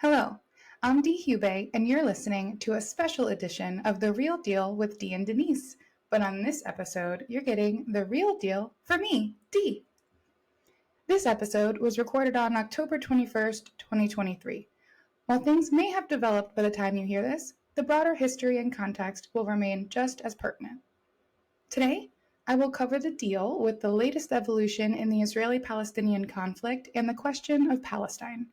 Hello, I'm Dee Hubey, and you're listening to a special edition of The Real Deal with Dee and Denise. But on this episode, you're getting the real deal for me, Dee. This episode was recorded on October 21st, 2023. While things may have developed by the time you hear this, the broader history and context will remain just as pertinent. Today, I will cover the deal with the latest evolution in the Israeli-Palestinian conflict and the question of Palestine.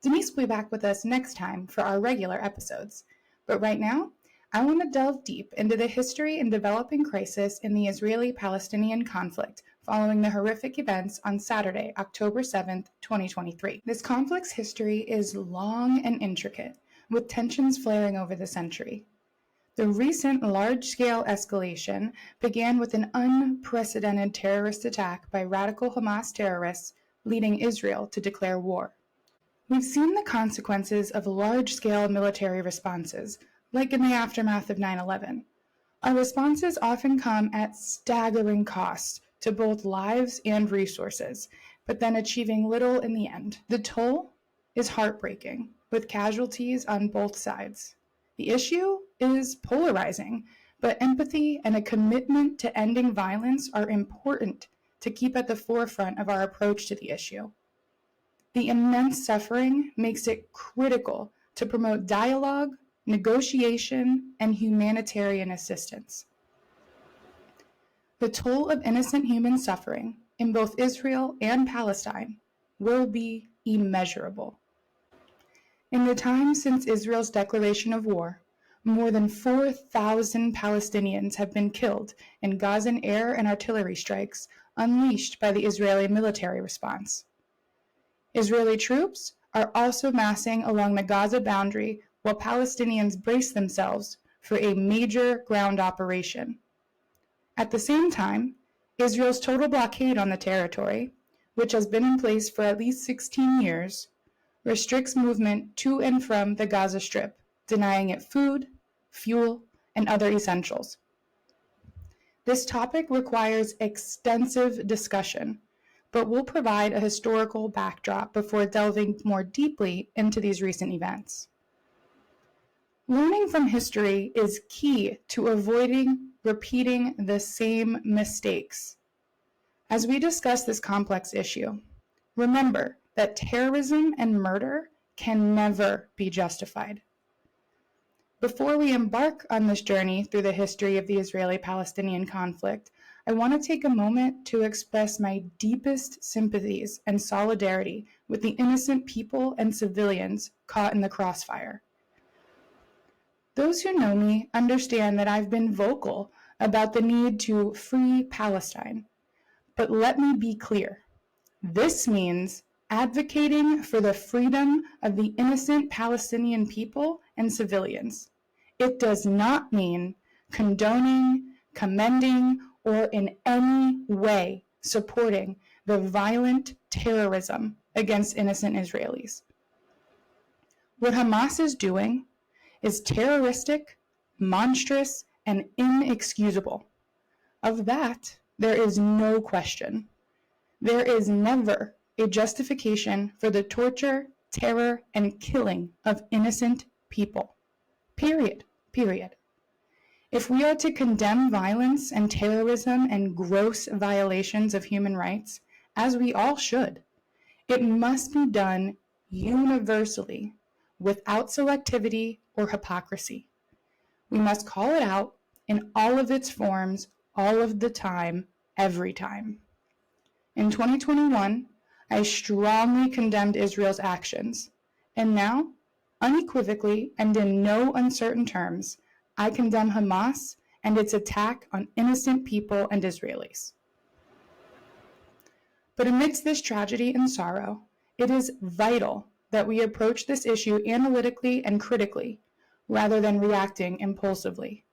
Denise will be back with us next time for our regular episodes. But right now, I want to delve deep into the history and developing crisis in the Israeli-Palestinian conflict following the horrific events on Saturday, October 7th, 2023. This conflict's history is long and intricate, with tensions flaring over the century. The recent large-scale escalation began with an unprecedented terrorist attack by radical Hamas terrorists, leading Israel to declare war. We've seen the consequences of large-scale military responses, like in the aftermath of 9/11. Our responses often come at staggering costs to both lives and resources, but then achieving little in the end. The toll is heartbreaking, with casualties on both sides. The issue is polarizing, but empathy and a commitment to ending violence are important to keep at the forefront of our approach to the issue. The immense suffering makes it critical to promote dialogue, negotiation, and humanitarian assistance. The toll of innocent human suffering in both Israel and Palestine will be immeasurable. In the time since Israel's declaration of war, more than 4,000 Palestinians have been killed in Gazan air and artillery strikes unleashed by the Israeli military response. Israeli troops are also massing along the Gaza boundary while Palestinians brace themselves for a major ground operation. At the same time, Israel's total blockade on the territory, which has been in place for at least 16 years, restricts movement to and from the Gaza Strip, denying it food, fuel, and other essentials. This topic requires extensive discussion, but we'll provide a historical backdrop before delving more deeply into these recent events. Learning from history is key to avoiding repeating the same mistakes. As we discuss this complex issue, remember that terrorism and murder can never be justified. Before we embark on this journey through the history of the Israeli-Palestinian conflict, I want to take a moment to express my deepest sympathies and solidarity with the innocent people and civilians caught in the crossfire. Those who know me understand that I've been vocal about the need to free Palestine. But let me be clear. This means advocating for the freedom of the innocent Palestinian people and civilians. It does not mean condoning, commending, or in any way supporting the violent terrorism against innocent Israelis. What Hamas is doing is terroristic, monstrous, and inexcusable. Of that, there is no question. There is never a justification for the torture, terror, and killing of innocent people. Period. If we are to condemn violence and terrorism and gross violations of human rights, as we all should, it must be done universally, without selectivity or hypocrisy. We must call it out in all of its forms, all of the time, every time. In 2021, I strongly condemned Israel's actions, and now, unequivocally and in no uncertain terms, I condemn Hamas and its attack on innocent people and Israelis. But amidst this tragedy and sorrow, it is vital that we approach this issue analytically and critically, rather than reacting impulsively.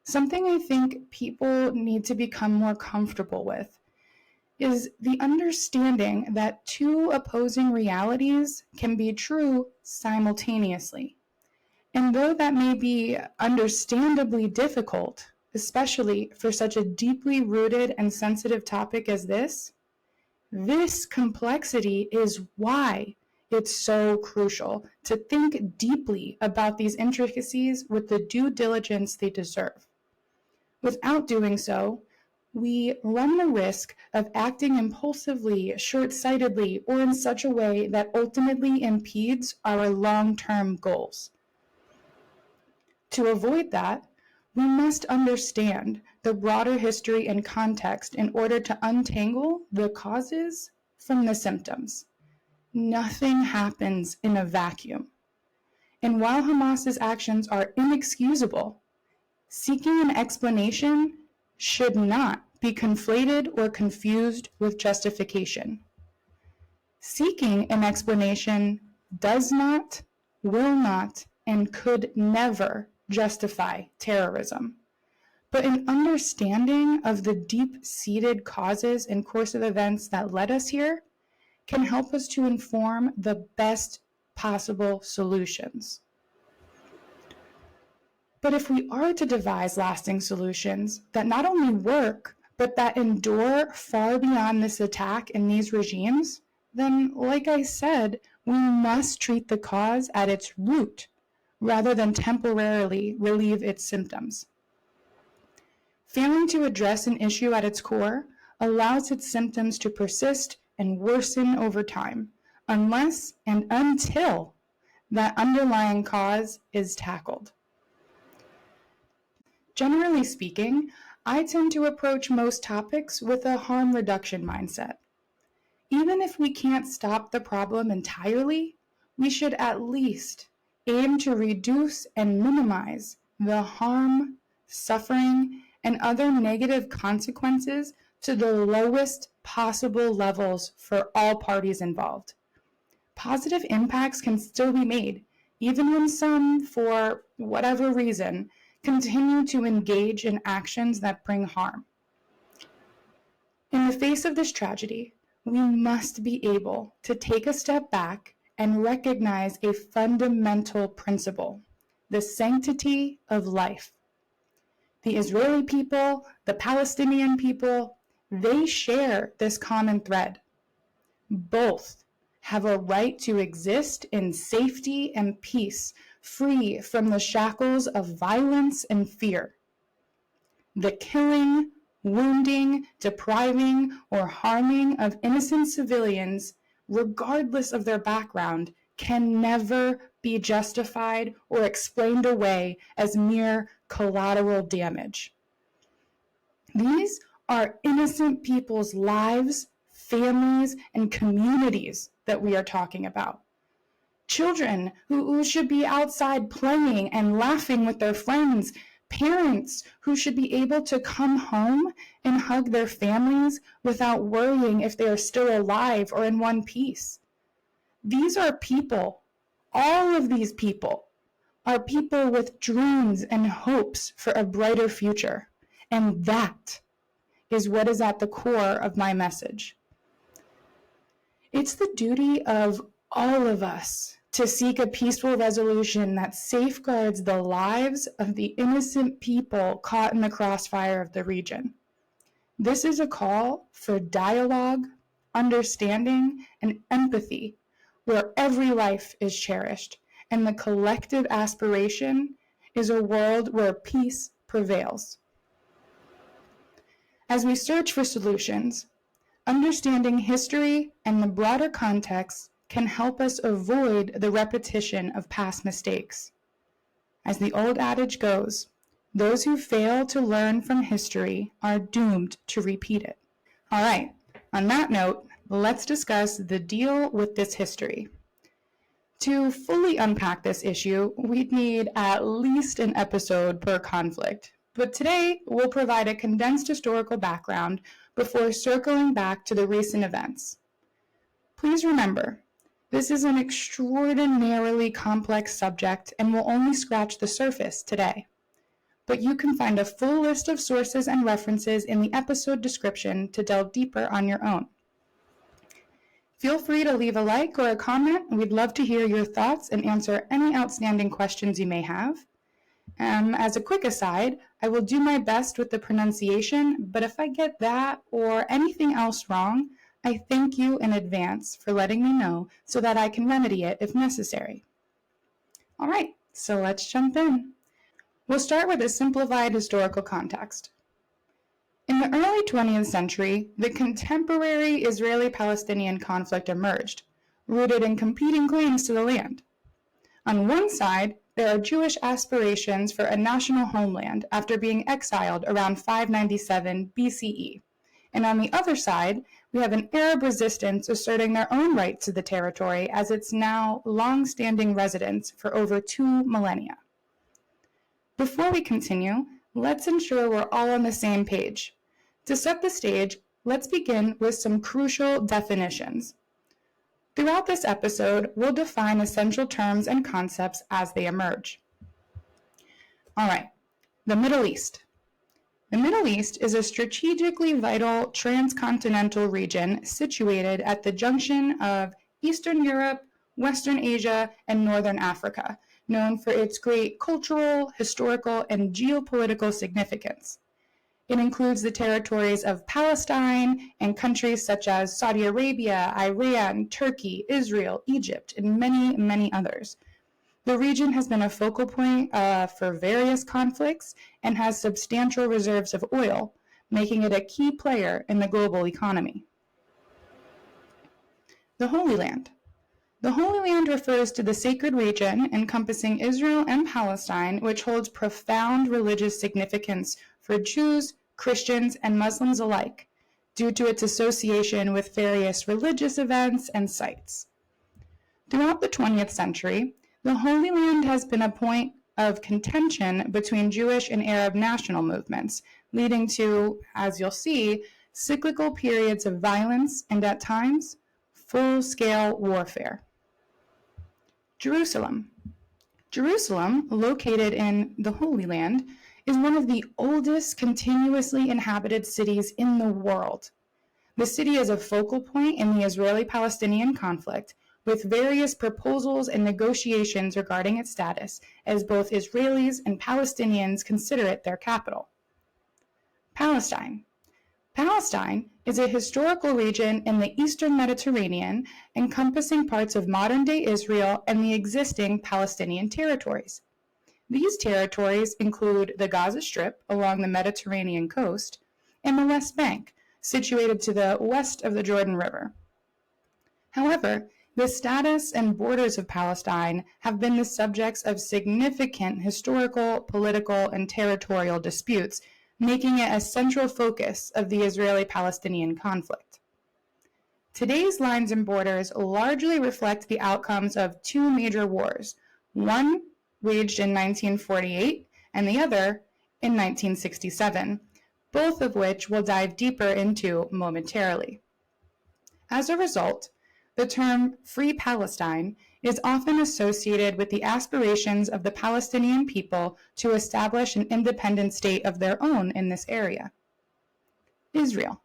Something I think people need to become more comfortable with is the understanding that two opposing realities can be true simultaneously. And though that may be understandably difficult, especially for such a deeply rooted and sensitive topic as this complexity is why it's so crucial to think deeply about these intricacies with the due diligence they deserve. Without doing so, we run the risk of acting impulsively, short-sightedly, or in such a way that ultimately impedes our long-term goals. To avoid that, we must understand the broader history and context in order to untangle the causes from the symptoms. Nothing happens in a vacuum. And while Hamas's actions are inexcusable, seeking an explanation should not be conflated or confused with justification. Seeking an explanation does not, will not, and could never justify terrorism. But an understanding of the deep-seated causes and course of events that led us here can help us to inform the best possible solutions. But if we are to devise lasting solutions that not only work, but that endure far beyond this attack and these regimes, then, like I said, we must treat the cause at its root rather than temporarily relieve its symptoms. Failing to address an issue at its core allows its symptoms to persist and worsen over time, unless and until that underlying cause is tackled. Generally speaking, I tend to approach most topics with a harm reduction mindset. Even if we can't stop the problem entirely, we should at least aim to reduce and minimize the harm, suffering, and other negative consequences to the lowest possible levels for all parties involved. Positive impacts can still be made, even when some, for whatever reason, continue to engage in actions that bring harm. In the face of this tragedy, we must be able to take a step back and recognize a fundamental principle, the sanctity of life. The Israeli people, the Palestinian people, they share this common thread. Both have a right to exist in safety and peace, free from the shackles of violence and fear. The killing, wounding, depriving, or harming of innocent civilians, regardless of their background, can never be justified or explained away as mere collateral damage. These are innocent people's lives, families, and communities that we are talking about. Children who should be outside playing and laughing with their friends, parents who should be able to come home and hug their families without worrying if they are still alive or in one piece. These are people, all of these people, are people with dreams and hopes for a brighter future. And that is what is at the core of my message. It's the duty of all of us to seek a peaceful resolution that safeguards the lives of the innocent people caught in the crossfire of the region. This is a call for dialogue, understanding, and empathy, where every life is cherished, and the collective aspiration is a world where peace prevails. As we search for solutions, understanding history and the broader context can help us avoid the repetition of past mistakes. As the old adage goes, those who fail to learn from history are doomed to repeat it. All right, on that note, let's discuss the deal with this history. To fully unpack this issue, we'd need at least an episode per conflict. But today, we'll provide a condensed historical background before circling back to the recent events. Please remember, this is an extraordinarily complex subject and will only scratch the surface today. But you can find a full list of sources and references in the episode description to delve deeper on your own. Feel free to leave a like or a comment. We'd love to hear your thoughts and answer any outstanding questions you may have. As a quick aside, I will do my best with the pronunciation, but if I get that or anything else wrong, I thank you in advance for letting me know so that I can remedy it if necessary. All right, so let's jump in. We'll start with a simplified historical context. In the early 20th century, the contemporary Israeli-Palestinian conflict emerged, rooted in competing claims to the land. On one side, there are Jewish aspirations for a national homeland after being exiled around 597 BCE. And on the other side, we have an Arab resistance asserting their own right to the territory as its now long-standing residents for over 2 millennia. Before we continue, let's ensure we're all on the same page. To set the stage, let's begin with some crucial definitions. Throughout this episode, we'll define essential terms and concepts as they emerge. All right, the Middle East. The Middle East is a strategically vital transcontinental region situated at the junction of Eastern Europe, Western Asia, and Northern Africa, known for its great cultural, historical, and geopolitical significance. It includes the territories of Palestine and countries such as Saudi Arabia, Iran, Turkey, Israel, Egypt, and many, many others. The region has been a focal point for various conflicts and has substantial reserves of oil, making it a key player in the global economy. The Holy Land. The Holy Land refers to the sacred region encompassing Israel and Palestine, which holds profound religious significance for Jews, Christians, and Muslims alike, due to its association with various religious events and sites. Throughout the 20th century, the Holy Land has been a point of contention between Jewish and Arab national movements, leading to, as you'll see, cyclical periods of violence and, at times, full-scale warfare. Jerusalem. Jerusalem, located in the Holy Land, is one of the oldest continuously inhabited cities in the world. The city is a focal point in the Israeli-Palestinian conflict, with various proposals and negotiations regarding its status, as both Israelis and Palestinians consider it their capital. Palestine. Palestine is a historical region in the eastern Mediterranean, encompassing parts of modern-day Israel and the existing Palestinian territories. These territories include the Gaza Strip along the Mediterranean coast and the West Bank, situated to the west of the Jordan River. However, the status and borders of Palestine have been the subjects of significant historical, political, and territorial disputes, making it a central focus of the Israeli-Palestinian conflict. Today's lines and borders largely reflect the outcomes of 2 major wars, one waged in 1948 and the other in 1967, both of which we'll dive deeper into momentarily. As a result, the term Free Palestine is often associated with the aspirations of the Palestinian people to establish an independent state of their own in this area. Israel.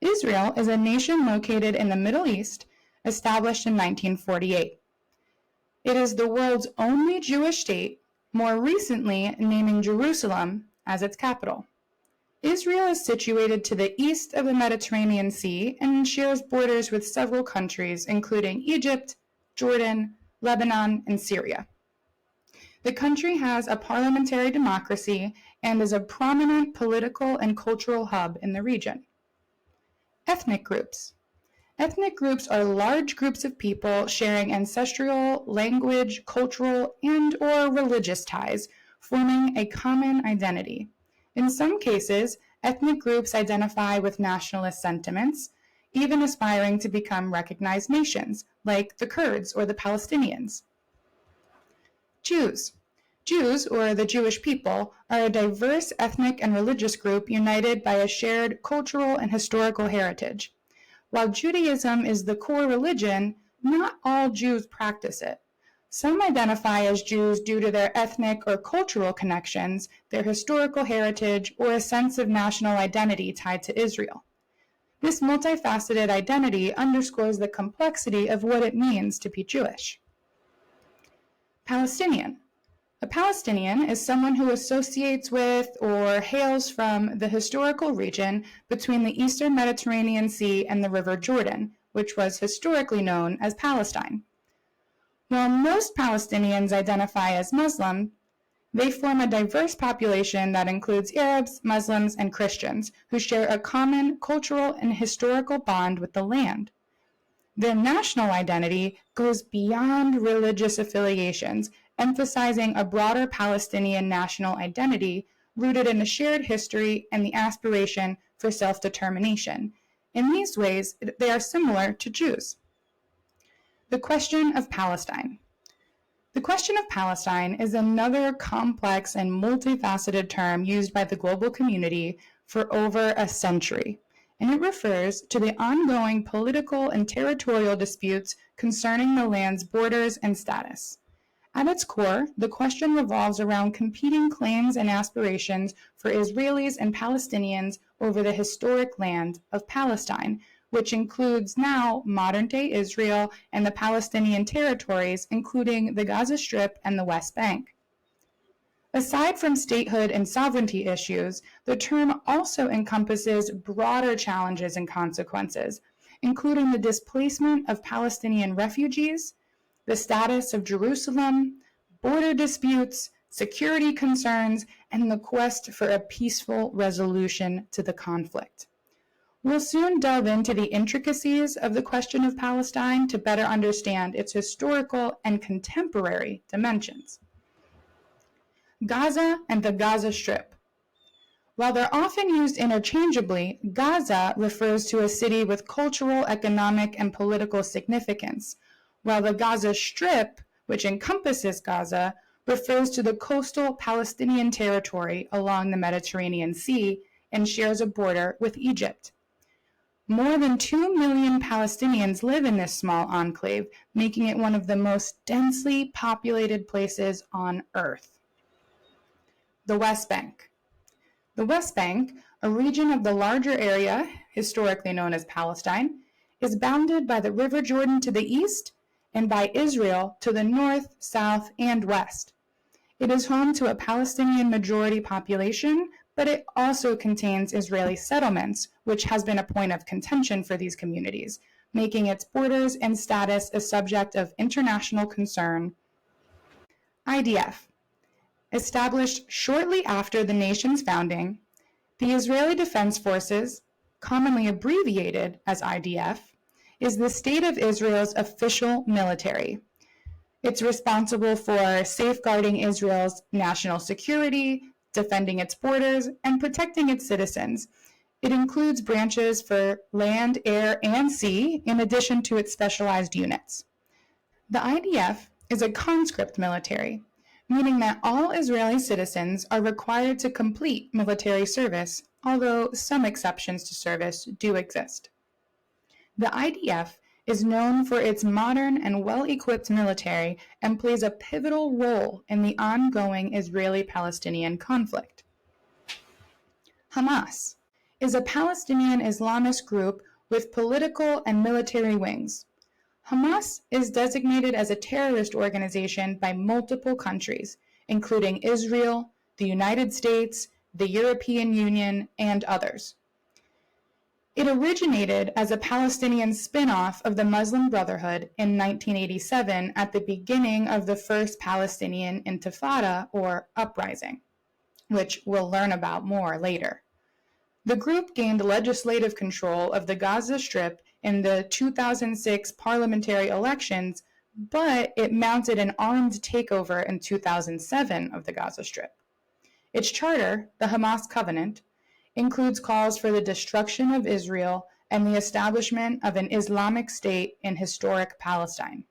Israel is a nation located in the Middle East, established in 1948. It is the world's only Jewish state, more recently naming Jerusalem as its capital. Israel is situated to the east of the Mediterranean Sea and shares borders with several countries, including Egypt, Jordan, Lebanon, and Syria. The country has a parliamentary democracy and is a prominent political and cultural hub in the region. Ethnic groups. Ethnic groups are large groups of people sharing ancestral, language, cultural, and/or religious ties, forming a common identity. In some cases, ethnic groups identify with nationalist sentiments, even aspiring to become recognized nations, like the Kurds or the Palestinians. Jews. Jews, or the Jewish people, are a diverse ethnic and religious group united by a shared cultural and historical heritage. While Judaism is the core religion, not all Jews practice it. Some identify as Jews due to their ethnic or cultural connections, their historical heritage, or a sense of national identity tied to Israel. This multifaceted identity underscores the complexity of what it means to be Jewish. Palestinian. A Palestinian is someone who associates with or hails from the historical region between the eastern Mediterranean Sea and the River Jordan, which was historically known as Palestine. While most Palestinians identify as Muslim, they form a diverse population that includes Arabs, Muslims, and Christians who share a common cultural and historical bond with the land. Their national identity goes beyond religious affiliations, emphasizing a broader Palestinian national identity rooted in a shared history and the aspiration for self-determination. In these ways, they are similar to Jews. The question of Palestine. The question of Palestine is another complex and multifaceted term used by the global community for over a century, and it refers to the ongoing political and territorial disputes concerning the land's borders and status. At its core, the question revolves around competing claims and aspirations for Israelis and Palestinians over the historic land of Palestine, which includes now modern-day Israel and the Palestinian territories, including the Gaza Strip and the West Bank. Aside from statehood and sovereignty issues, the term also encompasses broader challenges and consequences, including the displacement of Palestinian refugees, the status of Jerusalem, border disputes, security concerns, and the quest for a peaceful resolution to the conflict. We'll soon delve into the intricacies of the question of Palestine to better understand its historical and contemporary dimensions. Gaza and the Gaza Strip. While they're often used interchangeably, Gaza refers to a city with cultural, economic, and political significance, while the Gaza Strip, which encompasses Gaza, refers to the coastal Palestinian territory along the Mediterranean Sea and shares a border with Egypt. More than 2 million Palestinians live in this small enclave, making it one of the most densely populated places on Earth. The West Bank. The West Bank, a region of the larger area, historically known as Palestine, is bounded by the River Jordan to the east and by Israel to the north, south, and west. It is home to a Palestinian majority population, but it also contains Israeli settlements, which has been a point of contention for these communities, making its borders and status a subject of international concern. IDF. Established shortly after the nation's founding, the Israeli Defense Forces, commonly abbreviated as IDF, is the State of Israel's official military. It's responsible for safeguarding Israel's national security, defending its borders, and protecting its citizens. It includes branches for land, air, and sea, in addition to its specialized units. The IDF is a conscript military, meaning that all Israeli citizens are required to complete military service, although some exceptions to service do exist. The IDF is known for its modern and well-equipped military and plays a pivotal role in the ongoing Israeli-Palestinian conflict. Hamas is a Palestinian Islamist group with political and military wings. Hamas is designated as a terrorist organization by multiple countries, including Israel, the United States, the European Union, and others. It originated as a Palestinian spin-off of the Muslim Brotherhood in 1987 at the beginning of the first Palestinian Intifada, or uprising, which we'll learn about more later. The group gained legislative control of the Gaza Strip in the 2006 parliamentary elections, but it mounted an armed takeover in 2007 of the Gaza Strip. Its charter, the Hamas Covenant, includes calls for the destruction of Israel and the establishment of an Islamic State in historic Palestine.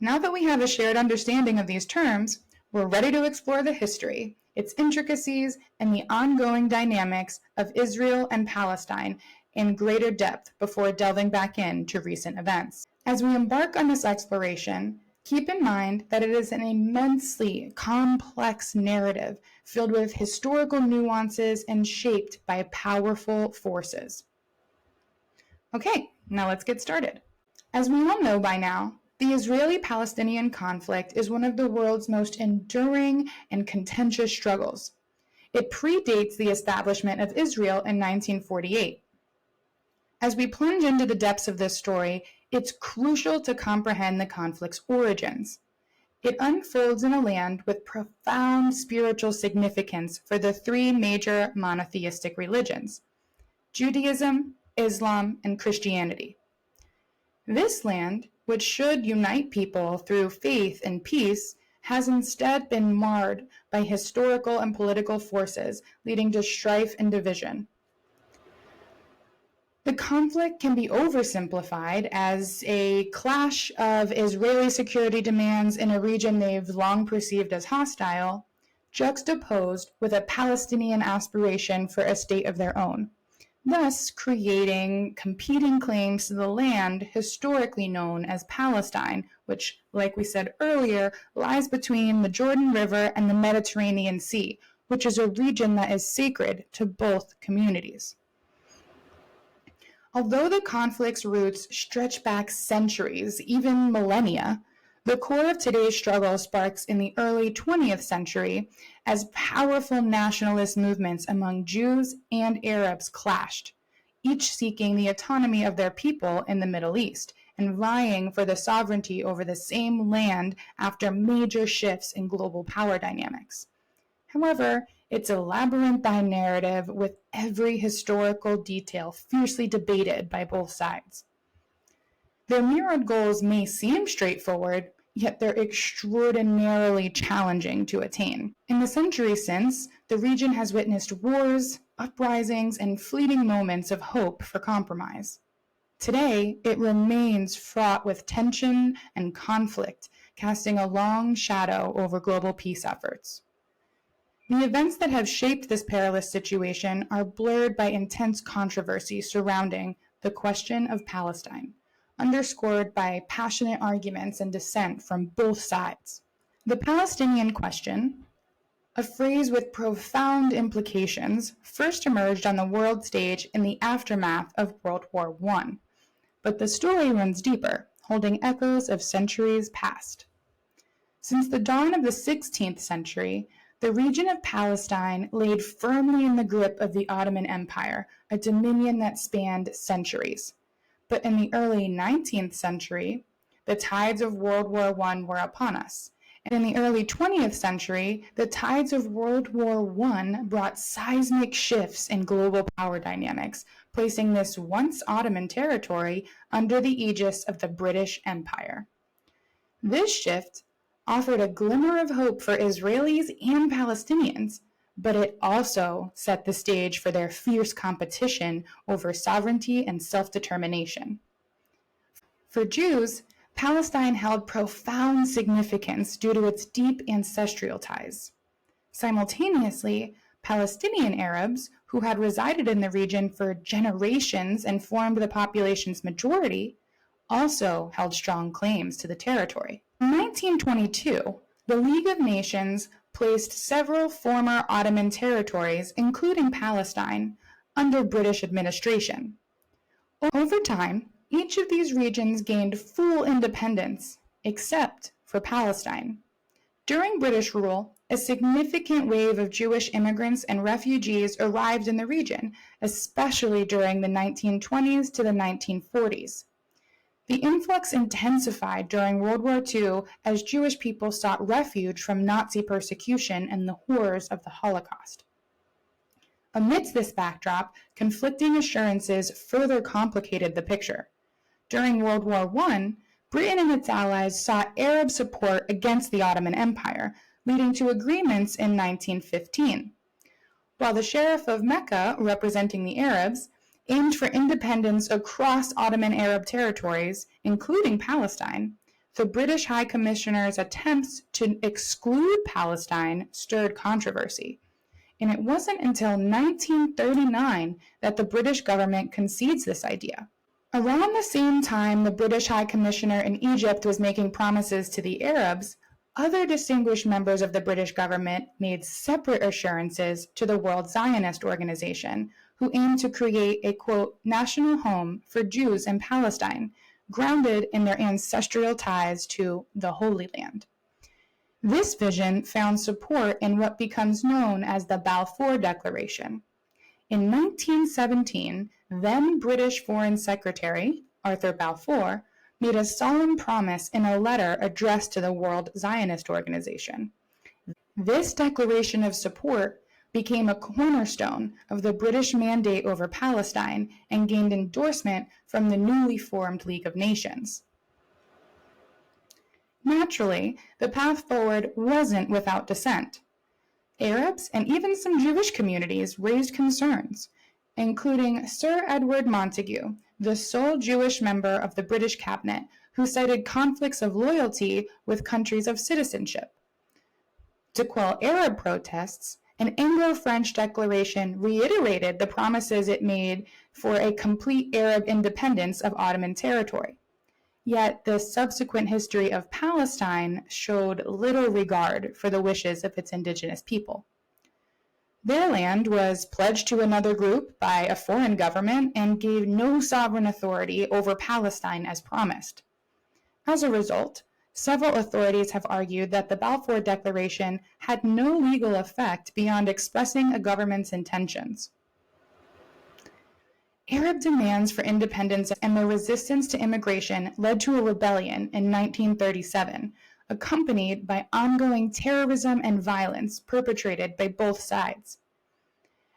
Now that we have a shared understanding of these terms, we're ready to explore the history, its intricacies, and the ongoing dynamics of Israel and Palestine in greater depth before delving back into recent events. As we embark on this exploration, keep in mind that it is an immensely complex narrative filled with historical nuances and shaped by powerful forces. Okay, now let's get started. As we all know by now, The Israeli-Palestinian conflict is one of the world's most enduring and contentious struggles. It predates the establishment of Israel in 1948. As we plunge into the depths of this story, it's crucial to comprehend the conflict's origins. It unfolds in a land with profound spiritual significance for the three major monotheistic religions: Judaism, Islam, and Christianity. This land, which should unite people through faith and peace, has instead been marred by historical and political forces, leading to strife and division. The conflict can be oversimplified as a clash of Israeli security demands in a region they've long perceived as hostile, juxtaposed with a Palestinian aspiration for a state of their own, thus creating competing claims to the land historically known as Palestine, which, like we said earlier, lies between the Jordan River and the Mediterranean Sea, which is a region that is sacred to both communities. Although the conflict's roots stretch back centuries, even millennia, the core of today's struggle sparks in the early 20th century as powerful nationalist movements among Jews and Arabs clashed, each seeking the autonomy of their people in the Middle East and vying for the sovereignty over the same land after major shifts in global power dynamics. However, it's a labyrinthine narrative with every historical detail fiercely debated by both sides. Their mirrored goals may seem straightforward, yet they're extraordinarily challenging to attain. In the centuries since, the region has witnessed wars, uprisings, and fleeting moments of hope for compromise. Today, it remains fraught with tension and conflict, casting a long shadow over global peace efforts. The events that have shaped this perilous situation are blurred by intense controversy surrounding the question of Palestine, underscored by passionate arguments and dissent from both sides. The Palestinian question, a phrase with profound implications, first emerged on the world stage in the aftermath of World War I, but the story runs deeper, holding echoes of centuries past. Since the dawn of the 16th century, the region of Palestine laid firmly in the grip of the Ottoman Empire, a dominion that spanned centuries. But in the early 19th century, the tides of World War I were upon us. And in the early 20th century, the tides of World War I brought seismic shifts in global power dynamics, placing this once Ottoman territory under the aegis of the British Empire. This shift offered a glimmer of hope for Israelis and Palestinians, but it also set the stage for their fierce competition over sovereignty and self-determination. For Jews, Palestine held profound significance due to its deep ancestral ties. Simultaneously, Palestinian Arabs, who had resided in the region for generations and formed the population's majority, also held strong claims to the territory. In 1922, the League of Nations placed several former Ottoman territories, including Palestine, under British administration. Over time, each of these regions gained full independence, except for Palestine. During British rule, a significant wave of Jewish immigrants and refugees arrived in the region, especially during the 1920s to the 1940s. The influx intensified during World War II as Jewish people sought refuge from Nazi persecution and the horrors of the Holocaust. Amidst this backdrop, conflicting assurances further complicated the picture. During World War I, Britain and its allies sought Arab support against the Ottoman Empire, leading to agreements in 1915. While the Sheriff of Mecca, representing the Arabs, aimed for independence across Ottoman Arab territories, including Palestine, the British High Commissioner's attempts to exclude Palestine stirred controversy. And it wasn't until 1939 that the British government concedes this idea. Around the same time the British High Commissioner in Egypt was making promises to the Arabs, other distinguished members of the British government made separate assurances to the World Zionist Organization, who aimed to create a, quote, national home for Jews in Palestine, grounded in their ancestral ties to the Holy Land. This vision found support in what becomes known as the Balfour Declaration. In 1917, then British Foreign Secretary Arthur Balfour made a solemn promise in a letter addressed to the World Zionist Organization. This declaration of support became a cornerstone of the British mandate over Palestine and gained endorsement from the newly formed League of Nations. Naturally, the path forward wasn't without dissent. Arabs and even some Jewish communities raised concerns, including Sir Edward Montagu, the sole Jewish member of the British cabinet, who cited conflicts of loyalty with countries of citizenship. To quell Arab protests, an Anglo-French declaration reiterated the promises it made for a complete Arab independence of Ottoman territory. Yet the subsequent history of Palestine showed little regard for the wishes of its indigenous people. Their land was pledged to another group by a foreign government and gave no sovereign authority over Palestine as promised. As a result, several authorities have argued that the Balfour Declaration had no legal effect beyond expressing a government's intentions. Arab demands for independence and their resistance to immigration led to a rebellion in 1937, accompanied by ongoing terrorism and violence perpetrated by both sides.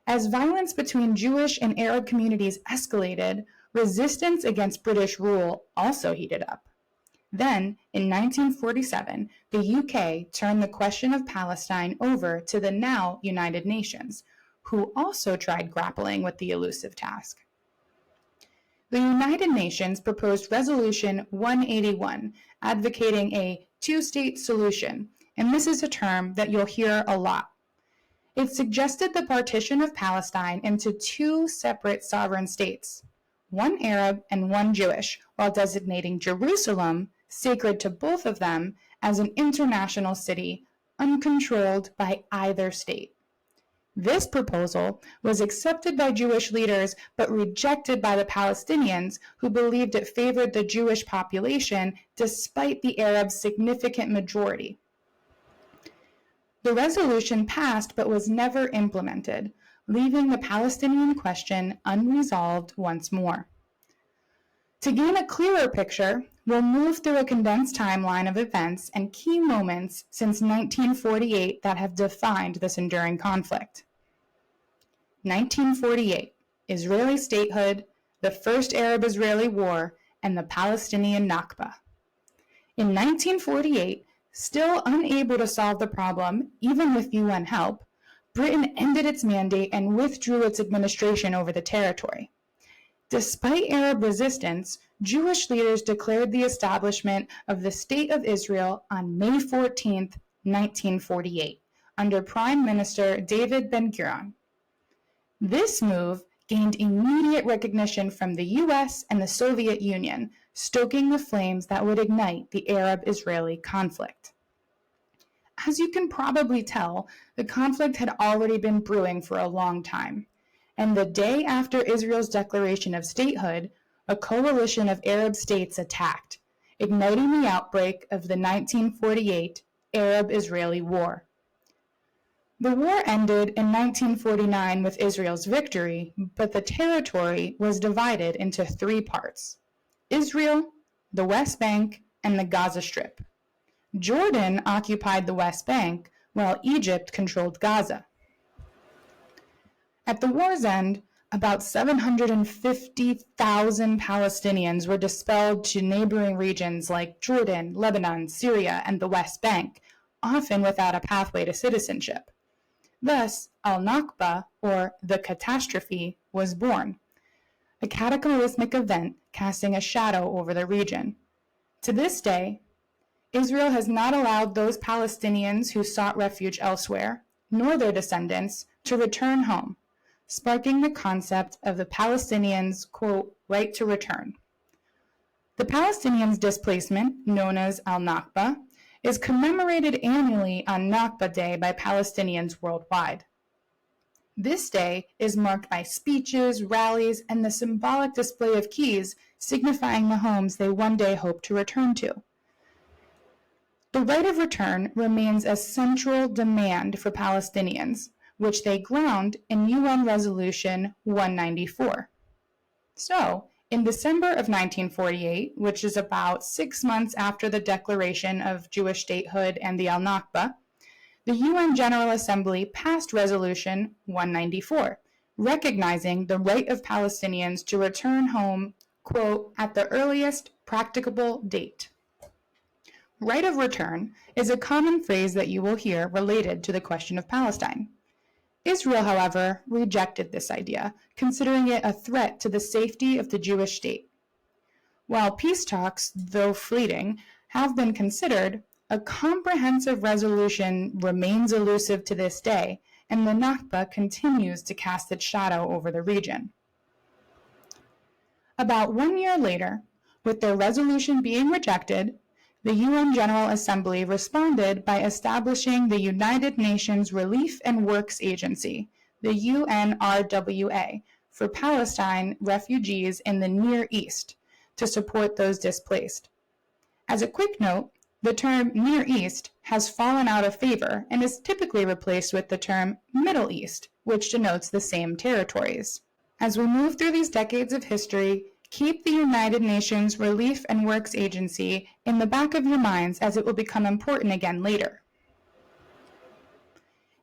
As violence between Jewish and Arab communities escalated, resistance against British rule also heated up. Then, in 1947, the UK turned the question of Palestine over to the now United Nations, who also tried grappling with the elusive task. The United Nations proposed Resolution 181, advocating a two-state solution, and this is a term that you'll hear a lot. It suggested the partition of Palestine into two separate sovereign states, one Arab and one Jewish, while designating Jerusalem, sacred to both of them, as an international city, uncontrolled by either state. This proposal was accepted by Jewish leaders but rejected by the Palestinians, who believed it favored the Jewish population despite the Arabs' significant majority. The resolution passed but was never implemented, leaving the Palestinian question unresolved once more. To gain a clearer picture, we'll move through a condensed timeline of events and key moments since 1948 that have defined this enduring conflict. 1948, Israeli statehood, the First Arab-Israeli War, and the Palestinian Nakba. In 1948, still unable to solve the problem, even with UN help, Britain ended its mandate and withdrew its administration over the territory. Despite Arab resistance, Jewish leaders declared the establishment of the State of Israel on May 14, 1948, under Prime Minister David Ben-Gurion. This move gained immediate recognition from the US and the Soviet Union, stoking the flames that would ignite the Arab-Israeli conflict. As you can probably tell, the conflict had already been brewing for a long time. And the day after Israel's declaration of statehood, a coalition of Arab states attacked, igniting the outbreak of the 1948 Arab-Israeli War. The war ended in 1949 with Israel's victory, but the territory was divided into three parts: Israel, the West Bank, and the Gaza Strip. Jordan occupied the West Bank, while Egypt controlled Gaza. At the war's end, about 750,000 Palestinians were expelled to neighboring regions like Jordan, Lebanon, Syria, and the West Bank, often without a pathway to citizenship. Thus, al-Nakba, or the catastrophe, was born, a cataclysmic event casting a shadow over the region. To this day, Israel has not allowed those Palestinians who sought refuge elsewhere, nor their descendants, to return home, sparking the concept of the Palestinians' quote, right to return. The Palestinians' displacement, known as al-Nakba, is commemorated annually on Nakba Day by Palestinians worldwide. This day is marked by speeches, rallies, and the symbolic display of keys signifying the homes they one day hope to return to. The right of return remains a central demand for Palestinians, which they ground in UN Resolution 194. So, in December of 1948, which is about 6 months after the declaration of Jewish statehood and the Al-Nakba, the UN General Assembly passed Resolution 194, recognizing the right of Palestinians to return home, quote, at the earliest practicable date. Right of return is a common phrase that you will hear related to the question of Palestine. Israel, however, rejected this idea, considering it a threat to the safety of the Jewish state. While peace talks, though fleeting, have been considered, a comprehensive resolution remains elusive to this day, and the Nakba continues to cast its shadow over the region. About 1 year later, with their resolution being rejected, the UN General Assembly responded by establishing the United Nations Relief and Works Agency, the UNRWA, for Palestine refugees in the Near East, to support those displaced. As a quick note, the term Near East has fallen out of favor and is typically replaced with the term Middle East, which denotes the same territories. As we move through these decades of history, keep the United Nations Relief and Works Agency in the back of your minds as it will become important again later.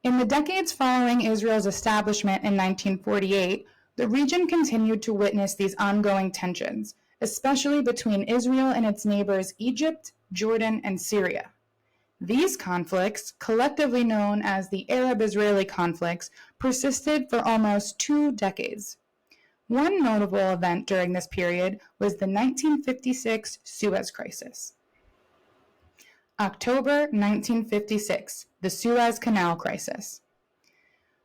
In the decades following Israel's establishment in 1948, the region continued to witness these ongoing tensions, especially between Israel and its neighbors Egypt, Jordan, and Syria. These conflicts, collectively known as the Arab-Israeli conflicts, persisted for almost 2 decades. One notable event during this period was the 1956 Suez Crisis. October 1956, the Suez Canal Crisis.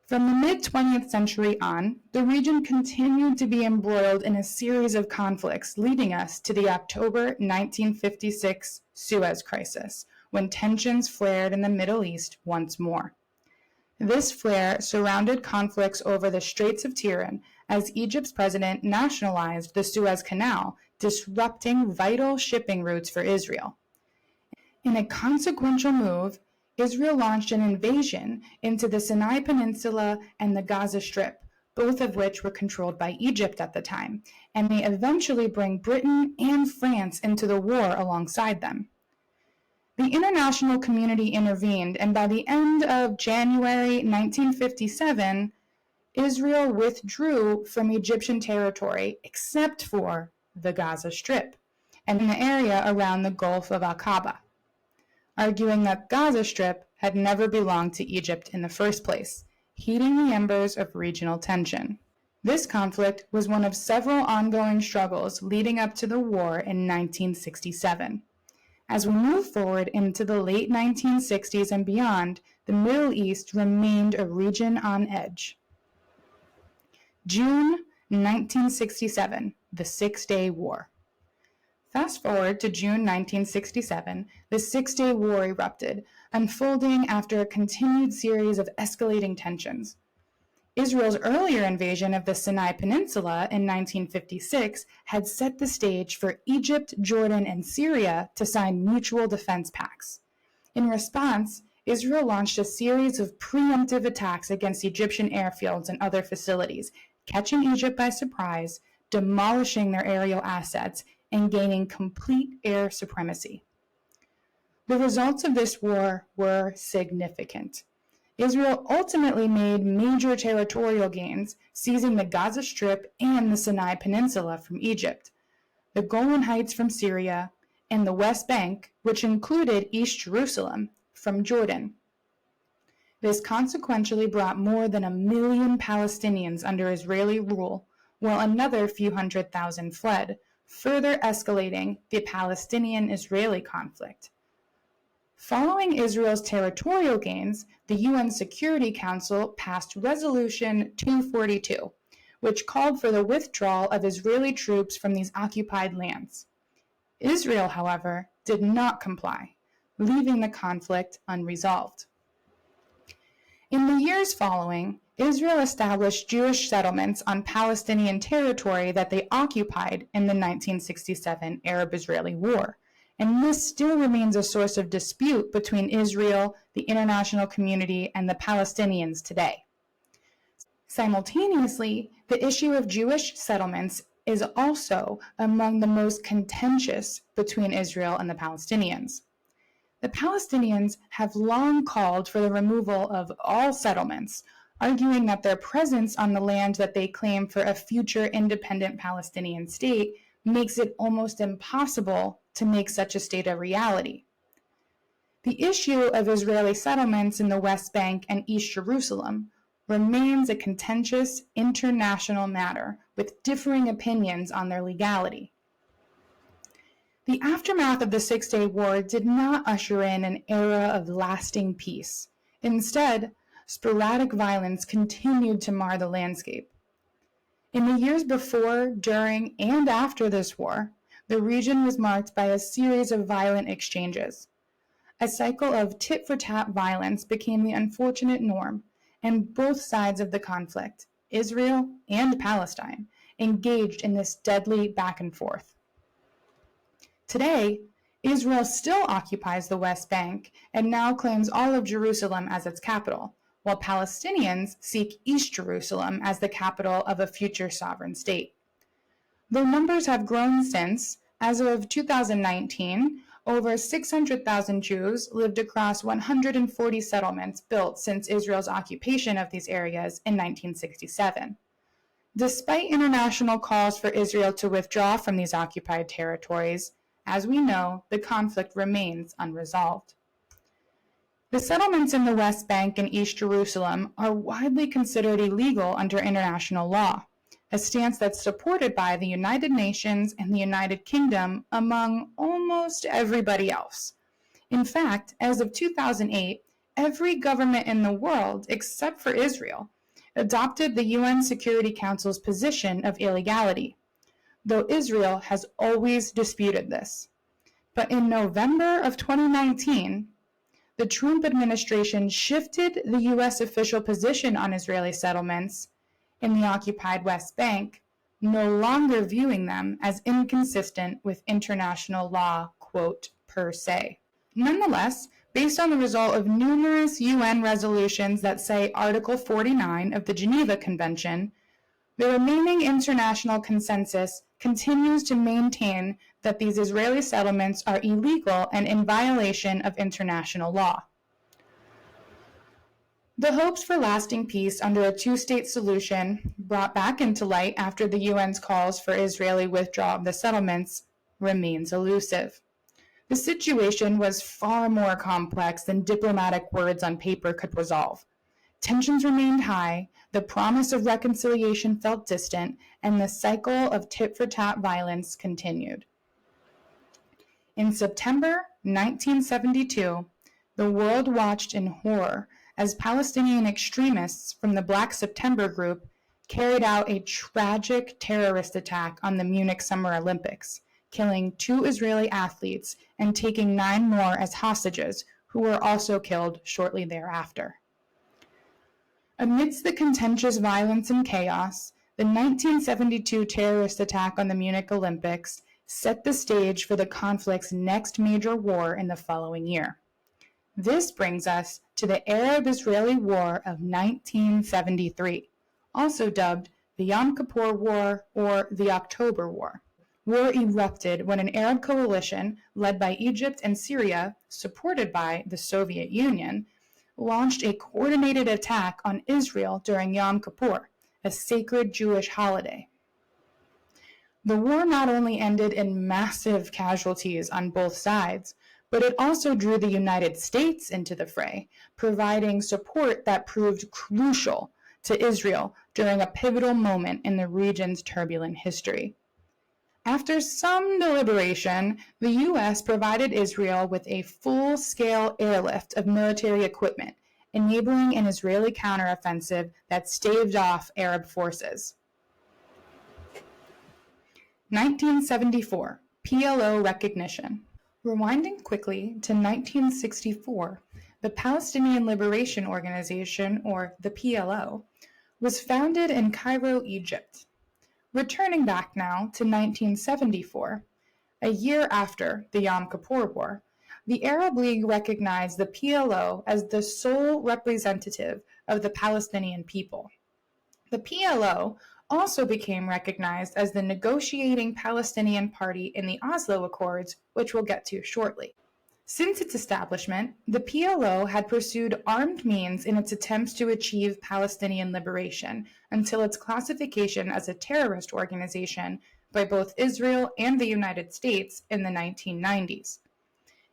From the mid-20th century on, the region continued to be embroiled in a series of conflicts, leading us to the October 1956 Suez Crisis, when tensions flared in the Middle East once more. This flare surrounded conflicts over the Straits of Tiran as Egypt's president nationalized the Suez Canal, disrupting vital shipping routes for Israel. In a consequential move, Israel launched an invasion into the Sinai Peninsula and the Gaza Strip, both of which were controlled by Egypt at the time, and may eventually bring Britain and France into the war alongside them. The international community intervened, and by the end of January 1957, Israel withdrew from Egyptian territory except for the Gaza Strip and the area around the Gulf of Aqaba, arguing that Gaza Strip had never belonged to Egypt in the first place, heating the embers of regional tension. This conflict was one of several ongoing struggles leading up to the war in 1967. As we move forward into the late 1960s and beyond, the Middle East remained a region on edge. June 1967, the Six-Day War. Fast forward to June 1967, the Six-Day War erupted, unfolding after a continued series of escalating tensions. Israel's earlier invasion of the Sinai Peninsula in 1956 had set the stage for Egypt, Jordan, and Syria to sign mutual defense pacts. In response, Israel launched a series of preemptive attacks against Egyptian airfields and other facilities, catching Egypt by surprise, demolishing their aerial assets, and gaining complete air supremacy. The results of this war were significant. Israel ultimately made major territorial gains, seizing the Gaza Strip and the Sinai Peninsula from Egypt, the Golan Heights from Syria, and the West Bank, which included East Jerusalem, from Jordan. This consequentially brought more than 1 million Palestinians under Israeli rule, while another few hundred thousand fled, further escalating the Palestinian-Israeli conflict. Following Israel's territorial gains, the UN Security Council passed Resolution 242, which called for the withdrawal of Israeli troops from these occupied lands. Israel, however, did not comply, leaving the conflict unresolved. In the years following, Israel established Jewish settlements on Palestinian territory that they occupied in the 1967 Arab-Israeli War, and this still remains a source of dispute between Israel, the international community, and the Palestinians today. Simultaneously, the issue of Jewish settlements is also among the most contentious between Israel and the Palestinians. The Palestinians have long called for the removal of all settlements, arguing that their presence on the land that they claim for a future independent Palestinian state makes it almost impossible to make such a state a reality. The issue of Israeli settlements in the West Bank and East Jerusalem remains a contentious international matter with differing opinions on their legality. The aftermath of the Six-Day War did not usher in an era of lasting peace. Instead, sporadic violence continued to mar the landscape. In the years before, during, and after this war, the region was marked by a series of violent exchanges. A cycle of tit-for-tat violence became the unfortunate norm, and both sides of the conflict, Israel and Palestine, engaged in this deadly back and forth. Today, Israel still occupies the West Bank and now claims all of Jerusalem as its capital, while Palestinians seek East Jerusalem as the capital of a future sovereign state. Though numbers have grown since, as of 2019, over 600,000 Jews lived across 140 settlements built since Israel's occupation of these areas in 1967. Despite international calls for Israel to withdraw from these occupied territories, as we know, the conflict remains unresolved. The settlements in the West Bank and East Jerusalem are widely considered illegal under international law, a stance that's supported by the United Nations and the United Kingdom, among almost everybody else. In fact, as of 2008, every government in the world, except for Israel, adopted the UN Security Council's position of illegality, though Israel has always disputed this. But in November of 2019, the Trump administration shifted the U.S. official position on Israeli settlements in the occupied West Bank, no longer viewing them as inconsistent with international law, quote, per se. Nonetheless, based on the result of numerous UN resolutions that say Article 49 of the Geneva Convention, the remaining international consensus continues to maintain that these Israeli settlements are illegal and in violation of international law. The hopes for lasting peace under a two-state solution, brought back into light after the UN's calls for Israeli withdrawal of the settlements, remains elusive. The situation was far more complex than diplomatic words on paper could resolve. Tensions remained high, the promise of reconciliation felt distant, and the cycle of tit-for-tat violence continued. In September 1972, the world watched in horror as Palestinian extremists from the Black September group carried out a tragic terrorist attack on the Munich Summer Olympics, killing 2 Israeli athletes and taking 9 more as hostages, who were also killed shortly thereafter. Amidst the contentious violence and chaos, the 1972 terrorist attack on the Munich Olympics set the stage for the conflict's next major war in the following year. This brings us to the Arab-Israeli War of 1973, also dubbed the Yom Kippur War or the October War. War erupted when an Arab coalition led by Egypt and Syria, supported by the Soviet Union, launched a coordinated attack on Israel during Yom Kippur, a sacred Jewish holiday. The war not only ended in massive casualties on both sides, but it also drew the United States into the fray, providing support that proved crucial to Israel during a pivotal moment in the region's turbulent history. After some deliberation, the U.S. provided Israel with a full-scale airlift of military equipment, enabling an Israeli counteroffensive that staved off Arab forces. 1974, PLO recognition. Rewinding quickly to 1964, the Palestinian Liberation Organization, or the PLO, was founded in Cairo, Egypt. Returning back now to 1974, a year after the Yom Kippur War, the Arab League recognized the PLO as the sole representative of the Palestinian people. The PLO also became recognized as the negotiating Palestinian party in the Oslo Accords, which we'll get to shortly. Since its establishment, the PLO had pursued armed means in its attempts to achieve Palestinian liberation until its classification as a terrorist organization by both Israel and the United States in the 1990s.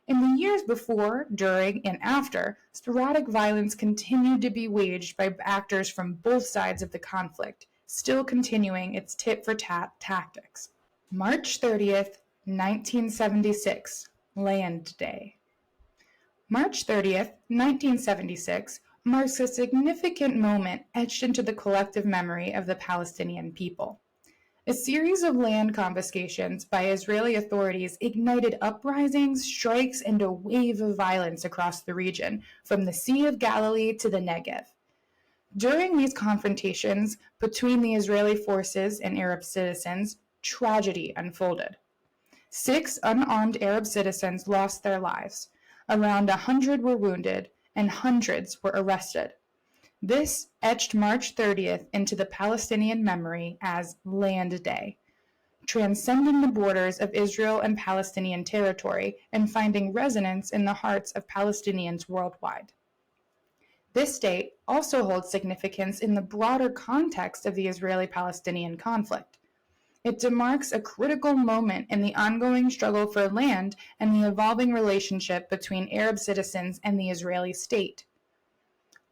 In the years before, during, and after, sporadic violence continued to be waged by actors from both sides of the conflict, still continuing its tit-for-tat tactics. March 30th, 1976, Land Day. March 30th, 1976, marks a significant moment etched into the collective memory of the Palestinian people. A series of land confiscations by Israeli authorities ignited uprisings, strikes, and a wave of violence across the region, from the Sea of Galilee to the Negev. During these confrontations between the Israeli forces and Arab citizens, tragedy unfolded. 6 unarmed Arab citizens lost their lives, around 100 were wounded, and hundreds were arrested. This etched March 30th into the Palestinian memory as Land Day, transcending the borders of Israel and Palestinian territory and finding resonance in the hearts of Palestinians worldwide. This date also holds significance in the broader context of the Israeli-Palestinian conflict. It demarks a critical moment in the ongoing struggle for land and the evolving relationship between Arab citizens and the Israeli state.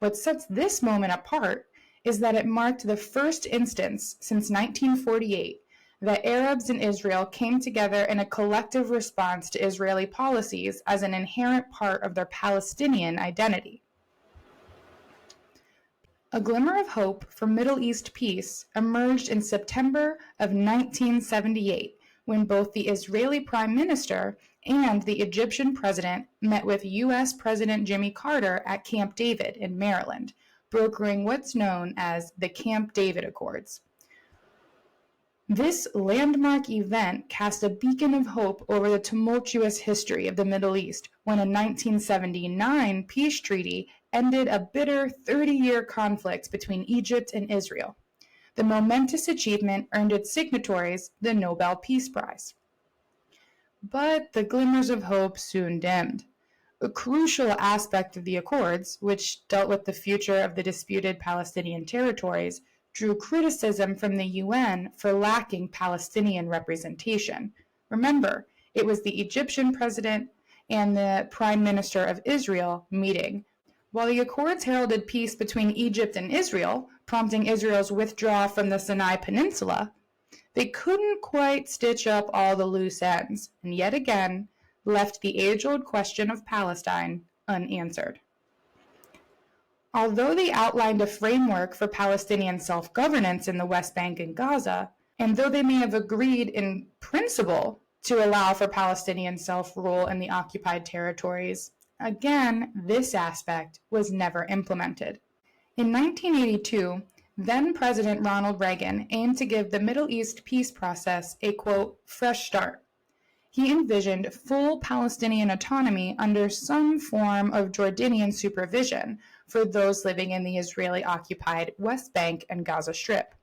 What sets this moment apart is that it marked the first instance since 1948 that Arabs and Israel came together in a collective response to Israeli policies as an inherent part of their Palestinian identity. A glimmer of hope for Middle East peace emerged in September of 1978 when both the Israeli Prime Minister and the Egyptian President met with U.S. President Jimmy Carter at Camp David in Maryland, brokering what's known as the Camp David Accords. This landmark event cast a beacon of hope over the tumultuous history of the Middle East when a 1979 peace treaty ended a bitter 30-year conflict between Egypt and Israel. The momentous achievement earned its signatories the Nobel Peace Prize. But the glimmers of hope soon dimmed. A crucial aspect of the accords, which dealt with the future of the disputed Palestinian territories, drew criticism from the UN for lacking Palestinian representation. Remember, it was the Egyptian president and the Prime Minister of Israel meeting. While the accords heralded peace between Egypt and Israel, prompting Israel's withdrawal from the Sinai Peninsula, they couldn't quite stitch up all the loose ends, and yet again left the age-old question of Palestine unanswered. Although they outlined a framework for Palestinian self-governance in the West Bank and Gaza, and though they may have agreed in principle to allow for Palestinian self-rule in the occupied territories, again, this aspect was never implemented. In 1982, then-President Ronald Reagan aimed to give the Middle East peace process a, quote, fresh start. He envisioned full Palestinian autonomy under some form of Jordanian supervision for those living in the Israeli-occupied West Bank and Gaza Strip.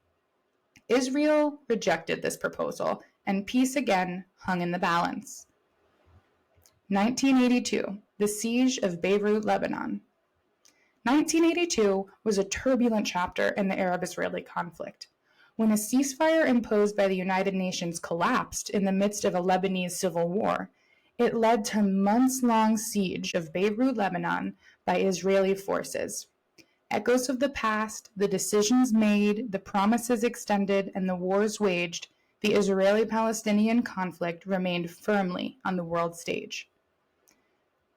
Israel rejected this proposal, and peace again hung in the balance. 1982, the siege of Beirut, Lebanon. 1982 was a turbulent chapter in the Arab-Israeli conflict. When a ceasefire imposed by the United Nations collapsed in the midst of a Lebanese civil war, it led to months-long siege of Beirut, Lebanon by Israeli forces. Echoes of the past, the decisions made, the promises extended, and the wars waged, the Israeli-Palestinian conflict remained firmly on the world stage.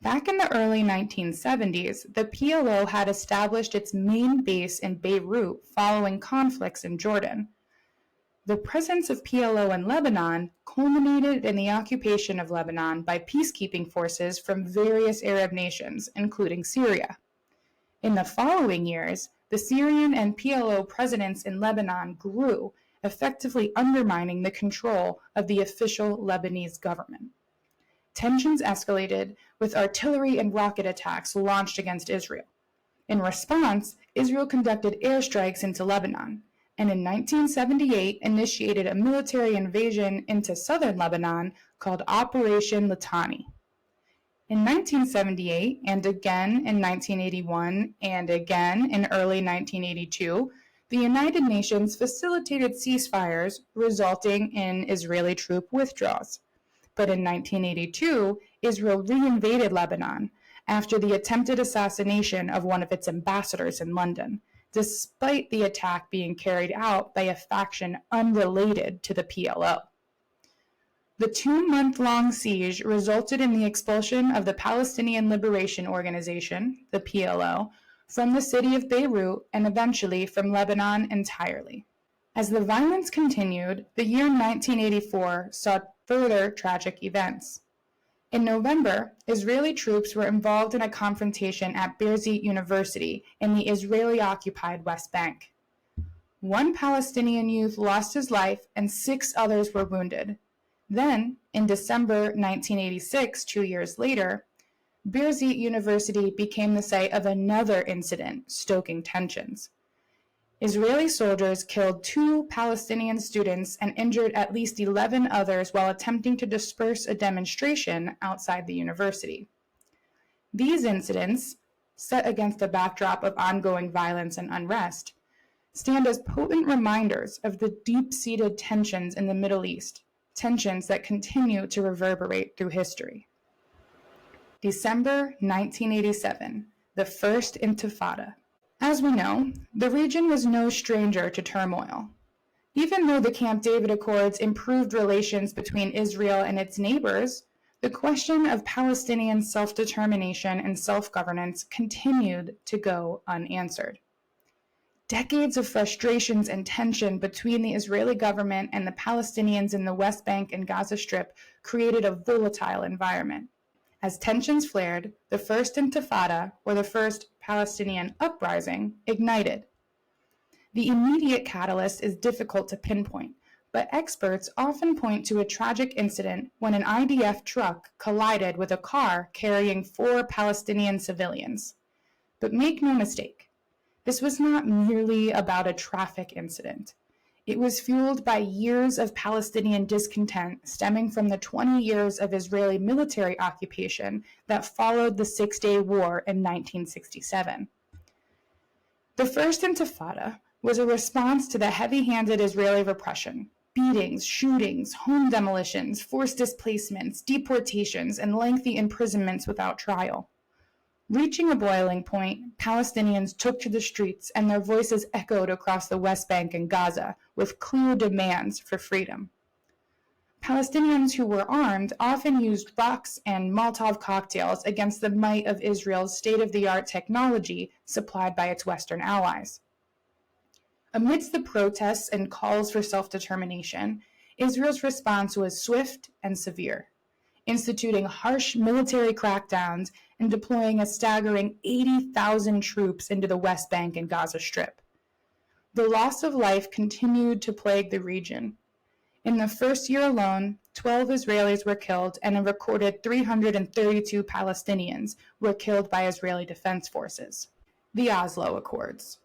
Back in the early 1970s, the PLO had established its main base in Beirut following conflicts in Jordan. The presence of PLO in Lebanon culminated in the occupation of Lebanon by peacekeeping forces from various Arab nations, including Syria. In the following years, the Syrian and PLO presidents in Lebanon grew, effectively undermining the control of the official Lebanese government. Tensions escalated, with artillery and rocket attacks launched against Israel. In response, Israel conducted airstrikes into Lebanon, and in 1978 initiated a military invasion into southern Lebanon called Operation Litani. In 1978, and again in 1981, and again in early 1982, the United Nations facilitated ceasefires, resulting in Israeli troop withdrawals. But in 1982, Israel reinvaded Lebanon after the attempted assassination of one of its ambassadors in London, despite the attack being carried out by a faction unrelated to the PLO. The 2-month-long siege resulted in the expulsion of the Palestinian Liberation Organization, the PLO, from the city of Beirut and eventually from Lebanon entirely. As the violence continued, the year 1984 saw further tragic events. In November, Israeli troops were involved in a confrontation at Birzeit University in the Israeli-occupied West Bank. One Palestinian youth lost his life and 6 others were wounded. Then, in December 1986, 2 years later, Birzeit University became the site of another incident, stoking tensions. Israeli soldiers killed 2 Palestinian students and injured at least 11 others while attempting to disperse a demonstration outside the university. These incidents, set against a backdrop of ongoing violence and unrest, stand as potent reminders of the deep-seated tensions in the Middle East, tensions that continue to reverberate through history. December 1987, the First Intifada. As we know, the region was no stranger to turmoil. Even though the Camp David Accords improved relations between Israel and its neighbors, the question of Palestinian self-determination and self-governance continued to go unanswered. Decades of frustrations and tension between the Israeli government and the Palestinians in the West Bank and Gaza Strip created a volatile environment. As tensions flared, the First Intifada, or the First Palestinian Uprising, ignited. The immediate catalyst is difficult to pinpoint, but experts often point to a tragic incident when an IDF truck collided with a car carrying 4 Palestinian civilians. But make no mistake, this was not merely about a traffic incident. It was fueled by years of Palestinian discontent stemming from the 20 years of Israeli military occupation that followed the Six-Day War in 1967. The First Intifada was a response to the heavy-handed Israeli repression, beatings, shootings, home demolitions, forced displacements, deportations, and lengthy imprisonments without trial. Reaching a boiling point, Palestinians took to the streets and their voices echoed across the West Bank and Gaza with clear demands for freedom. Palestinians who were armed often used rocks and Molotov cocktails against the might of Israel's state-of-the-art technology supplied by its Western allies. Amidst the protests and calls for self-determination, Israel's response was swift and severe, instituting harsh military crackdowns and deploying a staggering 80,000 troops into the West Bank and Gaza Strip. The loss of life continued to plague the region. In the first year alone, 12 Israelis were killed and a recorded 332 Palestinians were killed by Israeli Defense Forces. The Oslo Accords.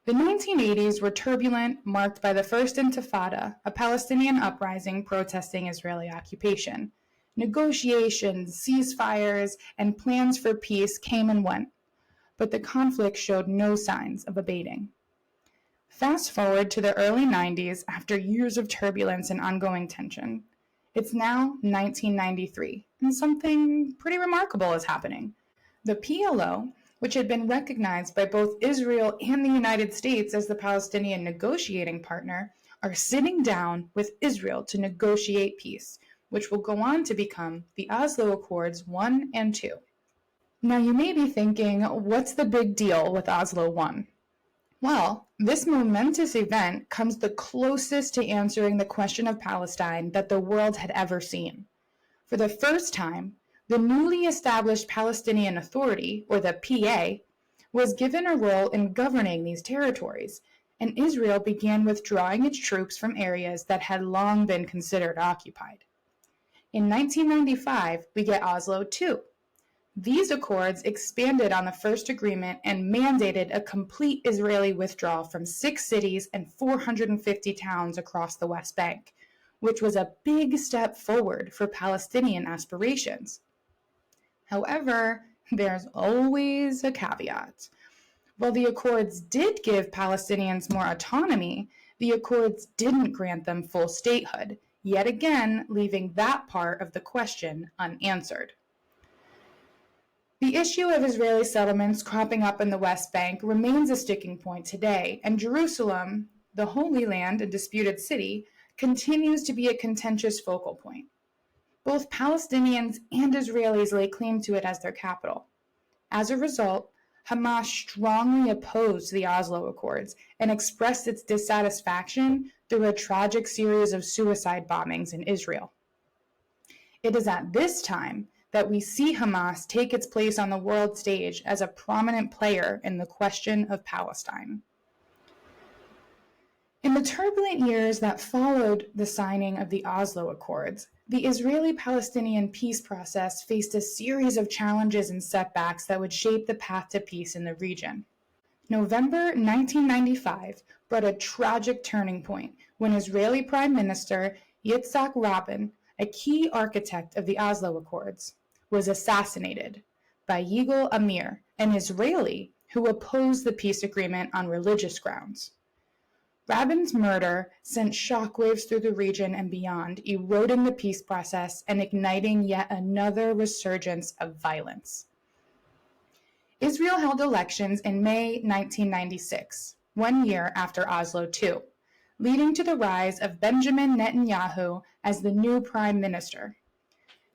The 1980s were turbulent, marked by the First Intifada, a Palestinian uprising protesting Israeli occupation. Negotiations, ceasefires, and plans for peace came and went, but the conflict showed no signs of abating. Fast forward to the early 90s after years of turbulence and ongoing tension. It's now 1993, and something pretty remarkable is happening. The PLO, which had been recognized by both Israel and the United States as the Palestinian negotiating partner, are sitting down with Israel to negotiate peace, which will go on to become the Oslo Accords 1 and 2. Now you may be thinking, what's the big deal with Oslo 1? Well, this momentous event comes the closest to answering the question of Palestine that the world had ever seen. For the first time, the newly established Palestinian Authority, or the PA, was given a role in governing these territories, and Israel began withdrawing its troops from areas that had long been considered occupied. In 1995, we get Oslo II. These accords expanded on the first agreement and mandated a complete Israeli withdrawal from 6 cities and 450 towns across the West Bank, which was a big step forward for Palestinian aspirations. However, there's always a caveat. While the accords did give Palestinians more autonomy, the accords didn't grant them full statehood, yet again leaving that part of the question unanswered. The issue of Israeli settlements cropping up in the West Bank remains a sticking point today, and Jerusalem, the Holy Land and disputed city, continues to be a contentious focal point. Both Palestinians and Israelis lay claim to it as their capital. As a result, Hamas strongly opposed the Oslo Accords and expressed its dissatisfaction through a tragic series of suicide bombings in Israel. It is at this time that we see Hamas take its place on the world stage as a prominent player in the question of Palestine. In the turbulent years that followed the signing of the Oslo Accords, the Israeli-Palestinian peace process faced a series of challenges and setbacks that would shape the path to peace in the region. November 1995 brought a tragic turning point when Israeli Prime Minister Yitzhak Rabin, a key architect of the Oslo Accords, was assassinated by Yigal Amir, an Israeli who opposed the peace agreement on religious grounds. Rabin's murder sent shockwaves through the region and beyond, eroding the peace process and igniting yet another resurgence of violence. Israel held elections in May 1996, 1 year after Oslo II, leading to the rise of Benjamin Netanyahu as the new prime minister.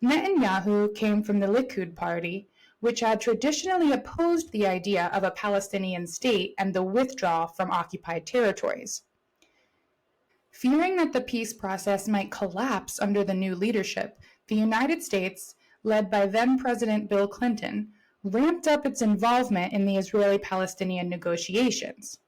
Netanyahu came from the Likud party, which had traditionally opposed the idea of a Palestinian state and the withdrawal from occupied territories. Fearing that the peace process might collapse under the new leadership, the United States, led by then-President Bill Clinton, ramped up its involvement in the Israeli-Palestinian negotiations.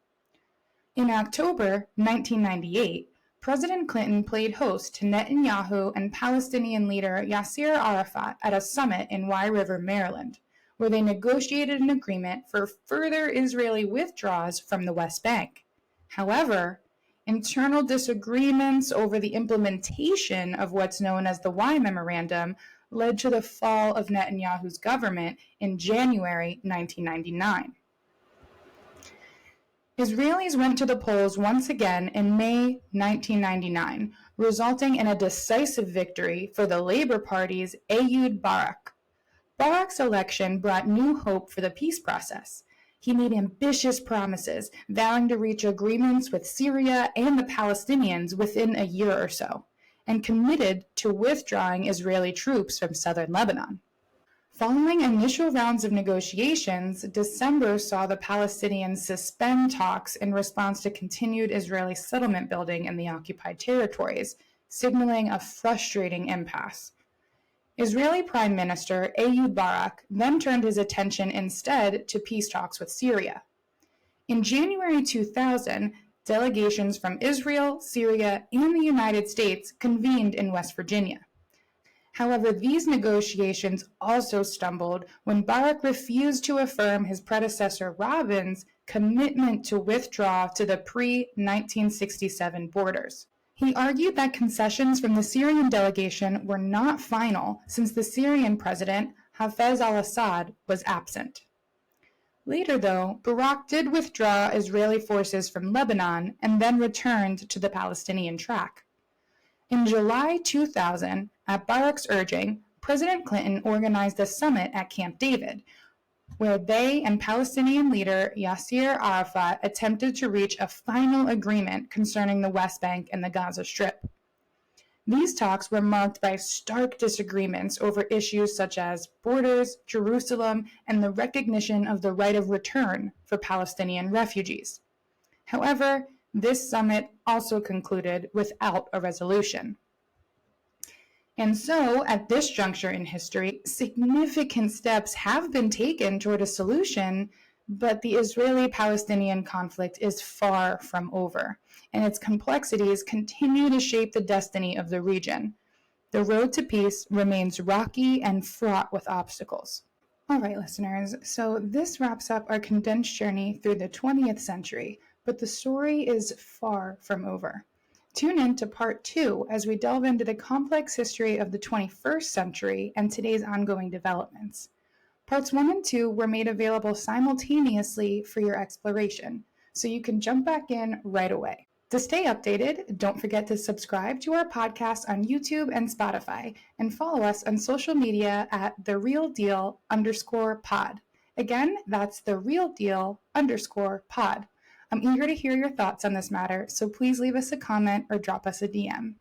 In October 1998, President Clinton played host to Netanyahu and Palestinian leader Yasser Arafat at a summit in Wye River, Maryland, where they negotiated an agreement for further Israeli withdrawals from the West Bank. However, internal disagreements over the implementation of what's known as the Wye Memorandum led to the fall of Netanyahu's government in January 1999. Israelis went to the polls once again in May 1999, resulting in a decisive victory for the Labour Party's Ehud Barak. Barak's election brought new hope for the peace process. He made ambitious promises, vowing to reach agreements with Syria and the Palestinians within a year or so, and committed to withdrawing Israeli troops from southern Lebanon. Following initial rounds of negotiations, December saw the Palestinians suspend talks in response to continued Israeli settlement building in the occupied territories, signaling a frustrating impasse. Israeli Prime Minister Ehud Barak then turned his attention instead to peace talks with Syria. In January 2000, delegations from Israel, Syria, and the United States convened in West Virginia. However, these negotiations also stumbled when Barak refused to affirm his predecessor Rabin's commitment to withdraw to the pre-1967 borders. He argued that concessions from the Syrian delegation were not final since the Syrian president, Hafez al-Assad, was absent. Later, though, Barak did withdraw Israeli forces from Lebanon and then returned to the Palestinian track. In July 2000, at Barak's urging, President Clinton organized a summit at Camp David, where they and Palestinian leader Yasser Arafat attempted to reach a final agreement concerning the West Bank and the Gaza Strip. These talks were marked by stark disagreements over issues such as borders, Jerusalem, and the recognition of the right of return for Palestinian refugees. However, this summit also concluded without a resolution. And so, at this juncture in history, significant steps have been taken toward a solution But the Israeli-Palestinian conflict is far from over, and its complexities continue to shape the destiny of the region. The road to peace remains rocky and fraught with obstacles. All right, listeners, so this wraps up our condensed journey through the 20th century, but the story is far from over. Tune in to part 2 as we delve into the complex history of the 21st century and today's ongoing developments. Parts 1 and 2 were made available simultaneously for your exploration, so you can jump back in right away. To stay updated, don't forget to subscribe to our podcast on YouTube and Spotify, and follow us on social media at TheRealDeal_pod. Again, that's TheRealDeal_pod. I'm eager to hear your thoughts on this matter, so please leave us a comment or drop us a DM.